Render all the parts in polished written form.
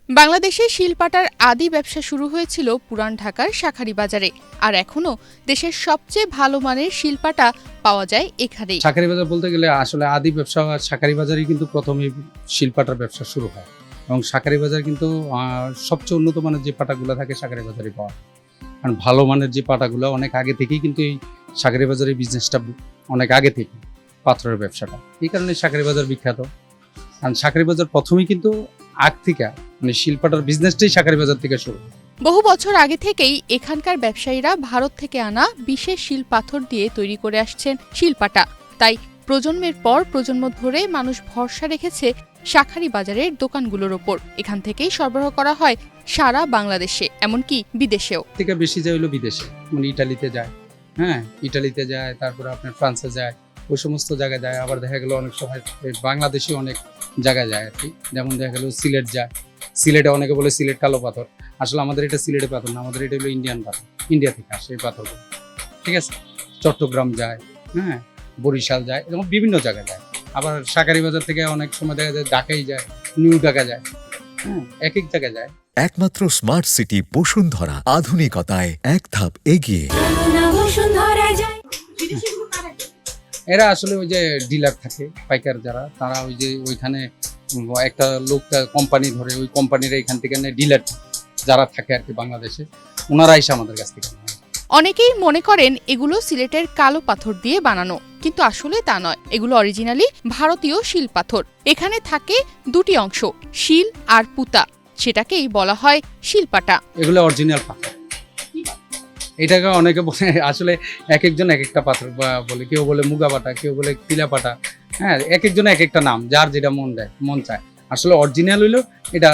বাংলাদেশে শিলপাটার আদি ব্যবসা শুরু হয়েছিল পুরান ঢাকার শাঁখারীবাজারে, আর এখনো দেশের সবচেয়ে ভালো মানের শিলপাটা পাওয়া যায় এখানেই। শাঁখারীবাজার বলতে গেলে আসলে আদি ব্যবসা শাঁখারীবাজারই কিন্তু প্রথমে শিলপাটার ব্যবসা শুরু হয় এবং শাঁখারীবাজার কিন্তু সবচেয়ে উন্নত মানের যে পাটাগুলো থাকে শাঁখারীবাজারে পাওয়া যায়। কারণ ভালো মানের যে পাটাগুলো অনেক আগে থেকেই কিন্তু এই শাঁখারীবাজারের বিজনেসটা অনেক আগে থেকে পাথরের ব্যবসাটা, এই কারণে শাঁখারীবাজার বিখ্যাত। কারণ শাঁখারীবাজার প্রথমেই কিন্তু আগ থেকে মানে শিলপাটার বিজনেসটাই শাঁখারীবাজার থেকে শুরু। বহু বছর আগে থেকেই এখানকার ব্যবসায়ীরা ভারত থেকে আনা বিশেষ শিল পাথর দিয়ে তৈরি করে আসছেন শিলপাটা। তাই প্রজন্মের পর প্রজন্ম ধরে মানুষ ভরসা রেখেছে শাঁখারীবাজারের দোকানগুলোর ওপর। এখান থেকেই সরবরাহ করা হয় সারা বাংলাদেশে, এমনকি বিদেশেও। থেকে বেশি যায় হলো বিদেশে, মানে ইটালিতে যায়, ইটালিতে যায়, তারপরে আপনার ফ্রান্সে যায়, ওই সমস্ত জায়গায় যায়। আবার দেখা গেল অনেক সময় বাংলাদেশে অনেক জায়গায় যায় আর কি। যেমন দেখা গেল সিলেট যায়, সিলেটে অনেকে বলে সিলেট কালো পাথর, আসলে আমাদের এটা সিলেটের পাথর না, আমাদের এটা হলো ইন্ডিয়ান পাথর, ইন্ডিয়া থেকে আসে এই পাথরগুলো, ঠিক আছে। চট্টগ্রাম যায়, বরিশাল যায়, এরকম বিভিন্ন জায়গায় যায়। আবার শাঁখারীবাজার থেকে অনেক সময় দেখা যায় ঢাকাই যায়, নিউ ঢাকা যায়, এক এক জায়গায় যায়। একমাত্র স্মার্ট সিটি বসুন্ধরা, আধুনিকতায় এক ধাপ এগিয়ে। এরা আসলে ওই যে ডিলার থাকে, পাইকার যারা, তারা ওই যে ওইখানে একটা লোক কোম্পানি ধরে, ওই কোম্পানির এখান থেকে ডিলার যারা থাকে আর কি বাংলাদেশে, ওনারা এসে আমাদের কাছ থেকে। অনেকেই মনে করেন এগুলো সিলেটের কালো পাথর দিয়ে বানানো, কিন্তু আসলে তা নয়। এগুলো অরিজিনালি ভারতীয় শিল পাথর। এখানে থাকে দুটি অংশ, শিল আর পুতা, সেটাকেই বলা হয় শিলপাটা। এগুলো অরিজিনাল পাথর। এটাকে অনেকে বলে, আসলে এক একজন এক একটা পাথর বলে, কেউ বলে মুগা পাটা, কেউ বলে তিলা পাটা, এক একজন এক একটা নাম, যার যেটা মন চায়। আসলে অরিজিনাল হইলো এটা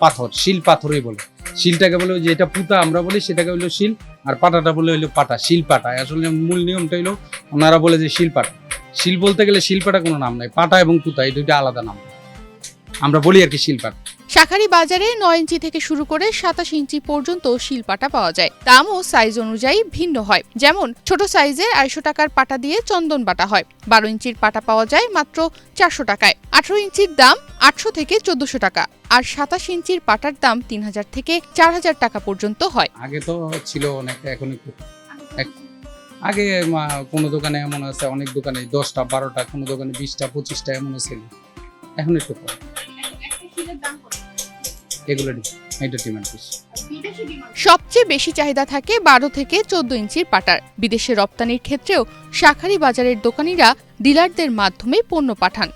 পাথর, শিল পাথরই বলে। শিলটাকে বলে যে এটা পুতা আমরা বলি, সেটাকে হইলো শিল, আর পাটাটা বলে হইলো পাটা, শিল পাটা। আসলে মূল নিয়মটা হইলো ওনারা বলে যে শিল পাটা। শিল বলতে গেলে শিলপাটা কোনো নাম নাই, পাটা এবং পুতা এই দুইটা আলাদা নাম, আমরা বলি আর কি শিলপাটা। শাঁখারীবাজারে ৯ ইঞ্চি থেকে শুরু করে ২৭ ইঞ্চি পর্যন্ত শিলপাটা পাওয়া যায়। দামও সাইজ অনুযায়ী ভিন্ন হয়। যেমন ছোট সাইজের ২৫০ টাকার পাটা দিয়ে চন্দন বাটা হয়। ১২ ইঞ্চির পাটা পাওয়া যায় মাত্র ৪০০ টাকায়। ১৮ ইঞ্চির দাম ৮০০ থেকে ১৪০০ টাকা, আর ২৭ ইঞ্চির পাটার দাম ৩০০০ থেকে ৪০০০ টাকা পর্যন্ত হয়। আগে তো ছিল অনেক, এখন একটু আগে কোনো দোকানে এমন আছে, অনেক দোকানে ১০টা ১২টা, কোনো দোকানে ২০টা ২৫টা এমনও ছিল। এখন একটু কম। সবচেয়ে বেশি চাহিদা থাকে ১২ থেকে ১৪ ইঞ্চির পাটার। বিদেশে রপ্তানির ক্ষেত্রেও শাঁখারীবাজারের দোকানিরা ডিলারদের মাধ্যমে পণ্য পাঠান।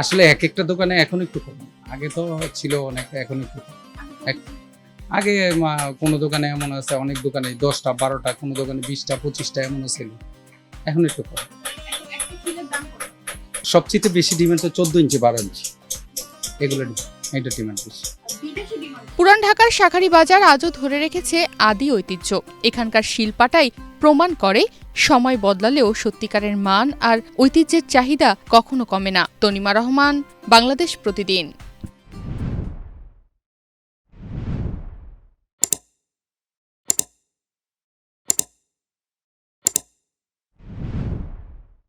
আসলে এক একটা দোকানে এখন একটু কম, আগে তো ছিল অনেক, এখন একটু কম। আগে কোনো দোকানে এমন আছে, অনেক দোকানে 10টা 12টা, কোনো দোকানে 20টা 25টা এমনও ছিল। এখন একটু কম। সবচেয়ে বেশি ডিমান্ড তো 14 ইঞ্চি 12 ইঞ্চি, এগুলো এটা ডিমান্ড বেশি। পুরান ঢাকার শাঁখারীবাজার আজও ধরে রেখেছে আদি ঐতিহ্য। এখানকার শিলপাটাই প্রমাণ করে সময় বদলালেও সত্যিকারের মান আর ঐতিহ্যের চাহিদা কখনো কমে না। তনিমা রহমান, বাংলাদেশ প্রতিদিন।